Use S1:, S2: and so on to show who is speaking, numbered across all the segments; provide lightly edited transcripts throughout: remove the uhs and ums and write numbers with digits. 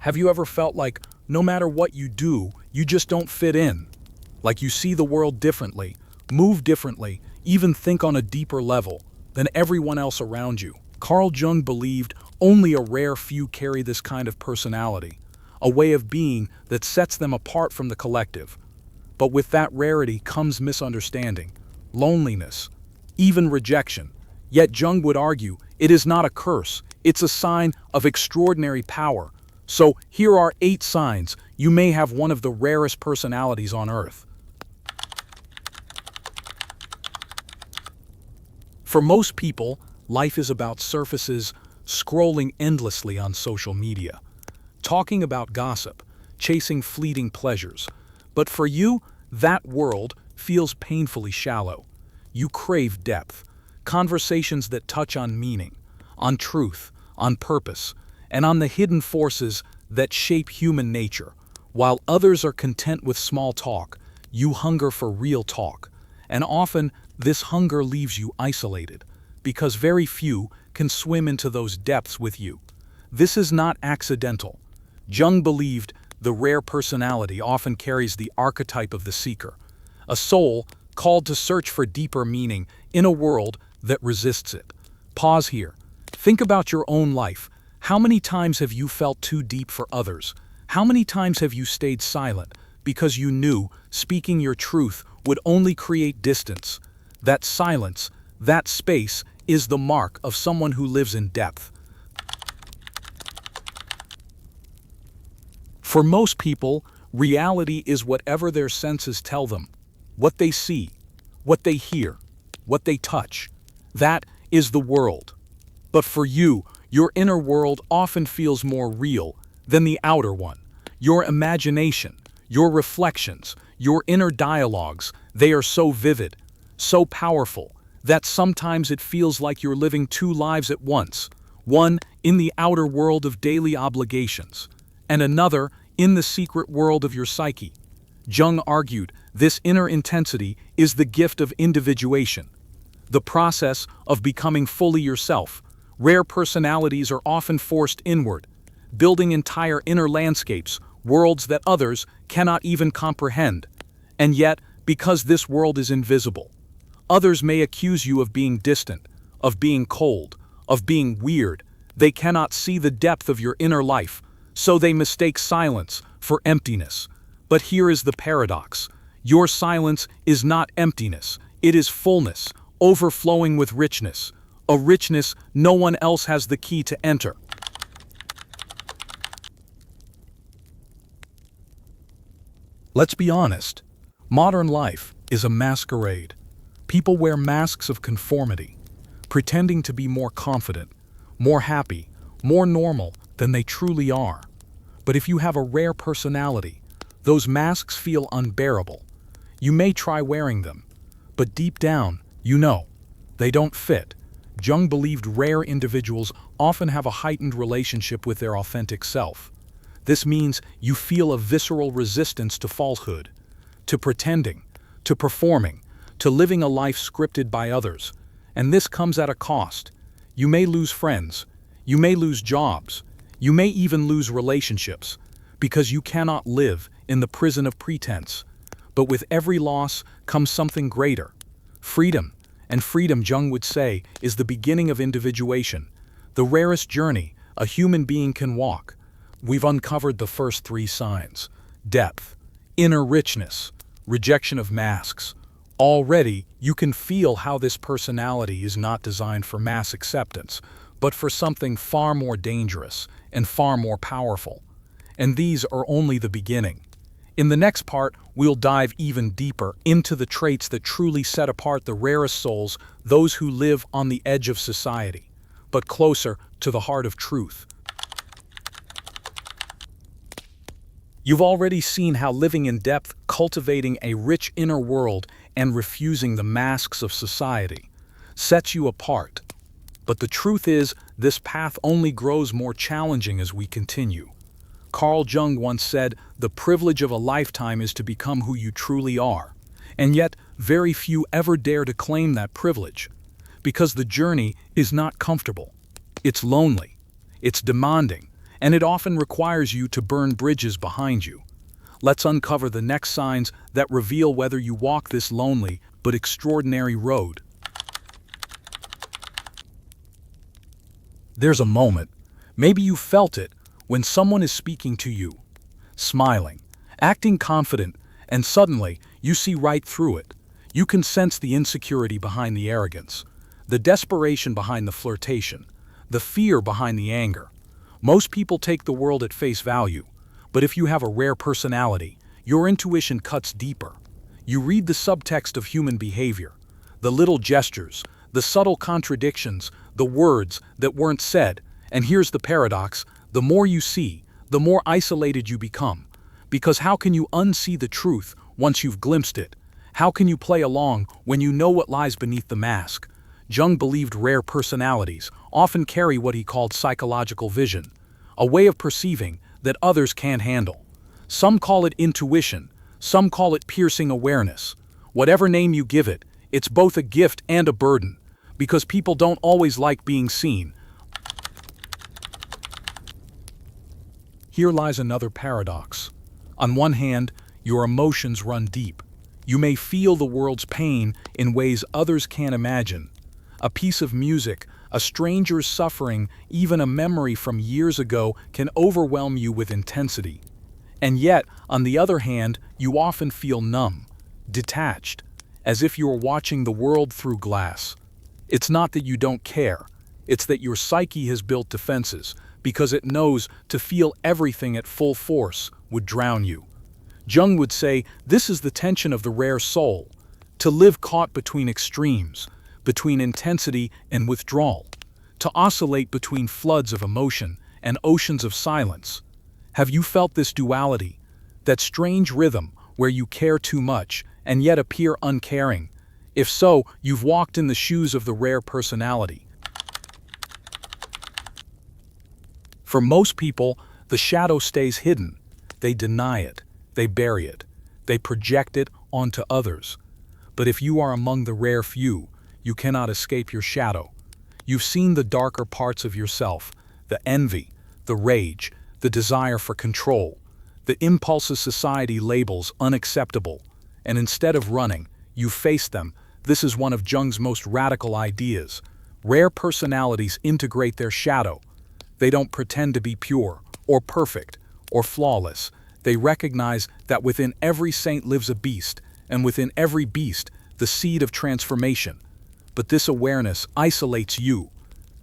S1: Have you ever felt like no matter what you do, you just don't fit in? Like you see the world differently, move differently, even think on a deeper level than everyone else around you? Carl Jung believed only a rare few carry this kind of personality, a way of being that sets them apart from the collective. But with that rarity comes misunderstanding, loneliness, even rejection. Yet Jung would argue it is not a curse, it's a sign of extraordinary power. So here are 8 signs you may have one of the rarest personalities on Earth. For most people, life is about surfaces, scrolling endlessly on social media, talking about gossip, chasing fleeting pleasures. But for you, that world feels painfully shallow. You crave depth, conversations that touch on meaning, on truth, on purpose, and on the hidden forces that shape human nature. While others are content with small talk, you hunger for real talk. And often, this hunger leaves you isolated, because very few can swim into those depths with you. This is not accidental. Jung believed the rare personality often carries the archetype of the seeker, a soul called to search for deeper meaning in a world that resists it. Pause here. Think about your own life. How many times have you felt too deep for others? How many times have you stayed silent because you knew speaking your truth would only create distance? That silence, that space, is the mark of someone who lives in depth. For most people, reality is whatever their senses tell them. What they see, what they hear, what they touch. That is the world. But for you, your inner world often feels more real than the outer one. Your imagination, your reflections, your inner dialogues, they are so vivid, so powerful, that sometimes it feels like you're living 2 lives at once. One in the outer world of daily obligations, and another in the secret world of your psyche. Jung argued this inner intensity is the gift of individuation, the process of becoming fully yourself. Rare personalities are often forced inward, building entire inner landscapes, worlds that others cannot even comprehend. And yet, because this world is invisible, others may accuse you of being distant, of being cold, of being weird. They cannot see the depth of your inner life, so they mistake silence for emptiness. But here is the paradox. Your silence is not emptiness, it is fullness, overflowing with richness. A richness no one else has the key to enter. Let's be honest. Modern life is a masquerade. People wear masks of conformity, pretending to be more confident, more happy, more normal than they truly are. But if you have a rare personality, those masks feel unbearable. You may try wearing them, but deep down, you know, they don't fit. Jung believed rare individuals often have a heightened relationship with their authentic self. This means you feel a visceral resistance to falsehood, to pretending, to performing, to living a life scripted by others. And this comes at a cost. You may lose friends, you may lose jobs, you may even lose relationships, because you cannot live in the prison of pretense. But with every loss comes something greater: freedom. And freedom, Jung would say, is the beginning of individuation, the rarest journey a human being can walk. We've uncovered the first 3 signs: depth, inner richness, rejection of masks. Already, you can feel how this personality is not designed for mass acceptance, but for something far more dangerous and far more powerful. And these are only the beginning. In the next part, we'll dive even deeper into the traits that truly set apart the rarest souls, those who live on the edge of society, but closer to the heart of truth. You've already seen how living in depth, cultivating a rich inner world, and refusing the masks of society sets you apart. But the truth is, this path only grows more challenging as we continue. Carl Jung once said, "The privilege of a lifetime is to become who you truly are." And yet, very few ever dare to claim that privilege, because the journey is not comfortable. It's lonely, it's demanding, and it often requires you to burn bridges behind you. Let's uncover the next signs that reveal whether you walk this lonely but extraordinary road. There's a moment, maybe you felt it, when someone is speaking to you, smiling, acting confident, and suddenly you see right through it. You can sense the insecurity behind the arrogance, the desperation behind the flirtation, the fear behind the anger. Most people take the world at face value, but if you have a rare personality, your intuition cuts deeper. You read the subtext of human behavior, the little gestures, the subtle contradictions, the words that weren't said, and here's the paradox: the more you see, the more isolated you become. Because how can you unsee the truth once you've glimpsed it? How can you play along when you know what lies beneath the mask? Jung believed rare personalities often carry what he called psychological vision, a way of perceiving that others can't handle. Some call it intuition, some call it piercing awareness. Whatever name you give it, it's both a gift and a burden, because people don't always like being seen. Here lies another paradox. On one hand, your emotions run deep. You may feel the world's pain in ways others can't imagine. A piece of music, a stranger's suffering, even a memory from years ago can overwhelm you with intensity. And yet, on the other hand, you often feel numb, detached, as if you were watching the world through glass. It's not that you don't care, it's that your psyche has built defenses, because it knows to feel everything at full force would drown you. Jung would say this is the tension of the rare soul, to live caught between extremes, between intensity and withdrawal, to oscillate between floods of emotion and oceans of silence. Have you felt this duality, that strange rhythm where you care too much and yet appear uncaring? If so, you've walked in the shoes of the rare personality. For most people, the shadow stays hidden. They deny it, they bury it, they project it onto others. But if you are among the rare few, you cannot escape your shadow. You've seen the darker parts of yourself, the envy, the rage, the desire for control, the impulses society labels unacceptable, and instead of running, you face them. This is one of Jung's most radical ideas. Rare personalities integrate their shadow. They don't pretend to be pure, or perfect, or flawless. They recognize that within every saint lives a beast, and within every beast, the seed of transformation. But this awareness isolates you,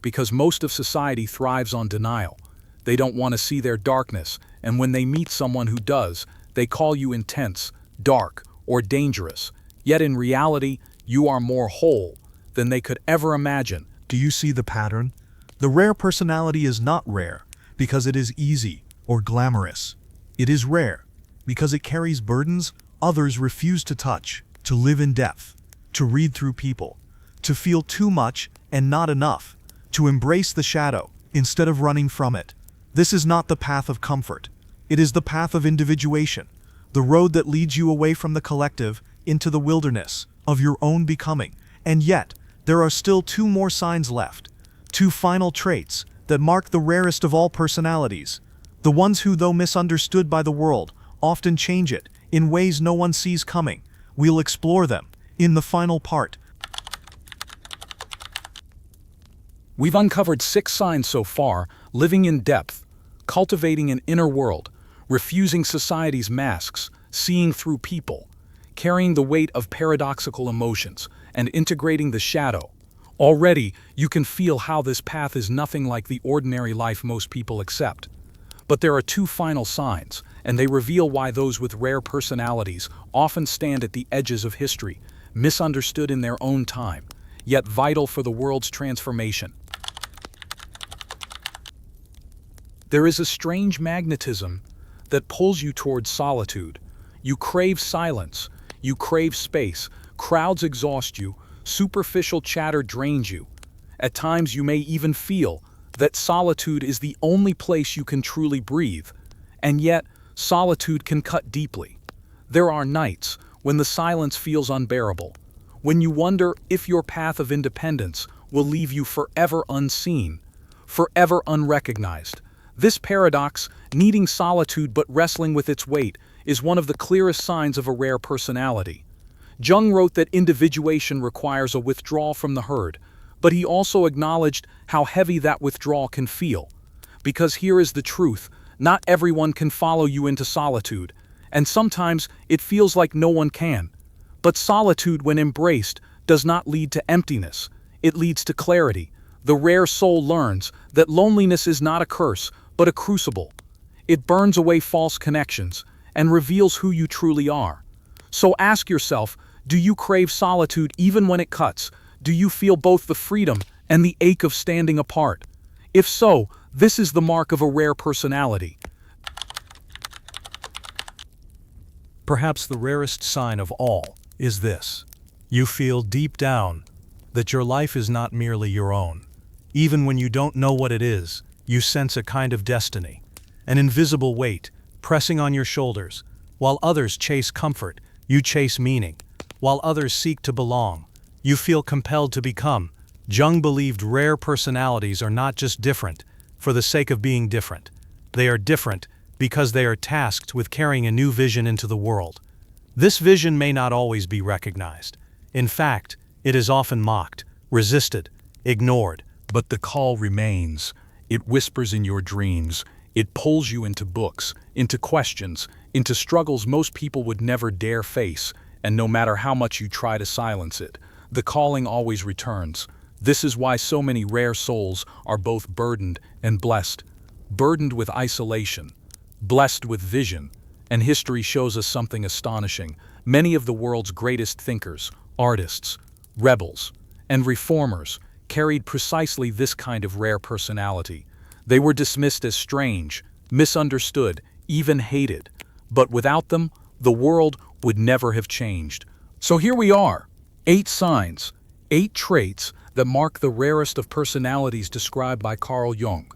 S1: because most of society thrives on denial. They don't want to see their darkness, and when they meet someone who does, they call you intense, dark, or dangerous. Yet in reality, you are more whole than they could ever imagine.
S2: Do you see the pattern? The rare personality is not rare because it is easy or glamorous. It is rare because it carries burdens others refuse to touch, to live in depth, to read through people, to feel too much and not enough, to embrace the shadow instead of running from it. This is not the path of comfort. It is the path of individuation, the road that leads you away from the collective into the wilderness of your own becoming. And yet, there are still two more signs left, two final traits that mark the rarest of all personalities, the ones who, though misunderstood by the world, often change it in ways no one sees coming. We'll explore them in the final part.
S1: We've uncovered 6 signs so far: living in depth, cultivating an inner world, refusing society's masks, seeing through people, carrying the weight of paradoxical emotions, and integrating the shadow. Already, you can feel how this path is nothing like the ordinary life most people accept. But there are 2 final signs, and they reveal why those with rare personalities often stand at the edges of history, misunderstood in their own time, yet vital for the world's transformation. There is a strange magnetism that pulls you towards solitude. You crave silence, you crave space, crowds exhaust you, superficial chatter drains you. At times you may even feel that solitude is the only place you can truly breathe. And yet, solitude can cut deeply. There are nights when the silence feels unbearable, when you wonder if your path of independence will leave you forever unseen, forever unrecognized. This paradox, needing solitude but wrestling with its weight, is one of the clearest signs of a rare personality. Jung wrote that individuation requires a withdrawal from the herd, but he also acknowledged how heavy that withdrawal can feel. Because here is the truth, not everyone can follow you into solitude, and sometimes it feels like no one can. But solitude, when embraced, does not lead to emptiness, it leads to clarity. The rare soul learns that loneliness is not a curse, but a crucible. It burns away false connections and reveals who you truly are. So ask yourself, do you crave solitude even when it cuts? Do you feel both the freedom and the ache of standing apart? If so, this is the mark of a rare personality.
S2: Perhaps the rarest sign of all is this. You feel deep down that your life is not merely your own. Even when you don't know what it is, you sense a kind of destiny, an invisible weight pressing on your shoulders. While others chase comfort, you chase meaning. While others seek to belong, you feel compelled to become. Jung believed rare personalities are not just different for the sake of being different. They are different because they are tasked with carrying a new vision into the world. This vision may not always be recognized. In fact, it is often mocked, resisted, ignored.
S1: But the call remains. It whispers in your dreams. It pulls you into books, into questions, into struggles most people would never dare face, and no matter how much you try to silence it, the calling always returns. This is why so many rare souls are both burdened and blessed. Burdened with isolation, blessed with vision, and history shows us something astonishing. Many of the world's greatest thinkers, artists, rebels, and reformers carried precisely this kind of rare personality. They were dismissed as strange, misunderstood, even hated. But without them, the world would never have changed. So here we are, 8 signs, 8 traits that mark the rarest of personalities described by Carl Jung.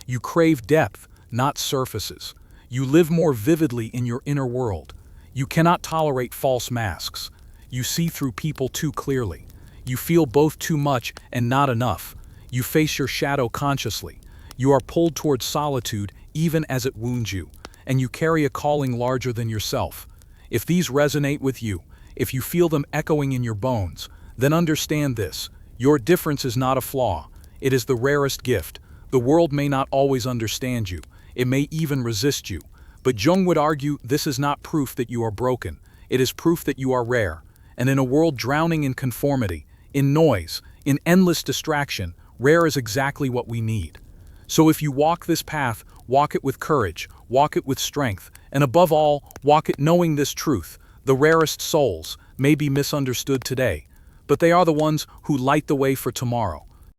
S1: You crave depth, not surfaces. You live more vividly in your inner world. You cannot tolerate false masks. You see through people too clearly. You feel both too much and not enough. You face your shadow consciously. You are pulled towards solitude even as it wounds you, and you carry a calling larger than yourself. If these resonate with you, if you feel them echoing in your bones, then understand this. Your difference is not a flaw. It is the rarest gift. The world may not always understand you. It may even resist you. But Jung would argue this is not proof that you are broken. It is proof that you are rare. And in a world drowning in conformity, in noise, in endless distraction, rare is exactly what we need. So if you walk this path, walk it with courage, walk it with strength, and above all, walk it knowing this truth. The rarest souls may be misunderstood today, but they are the ones who light the way for tomorrow.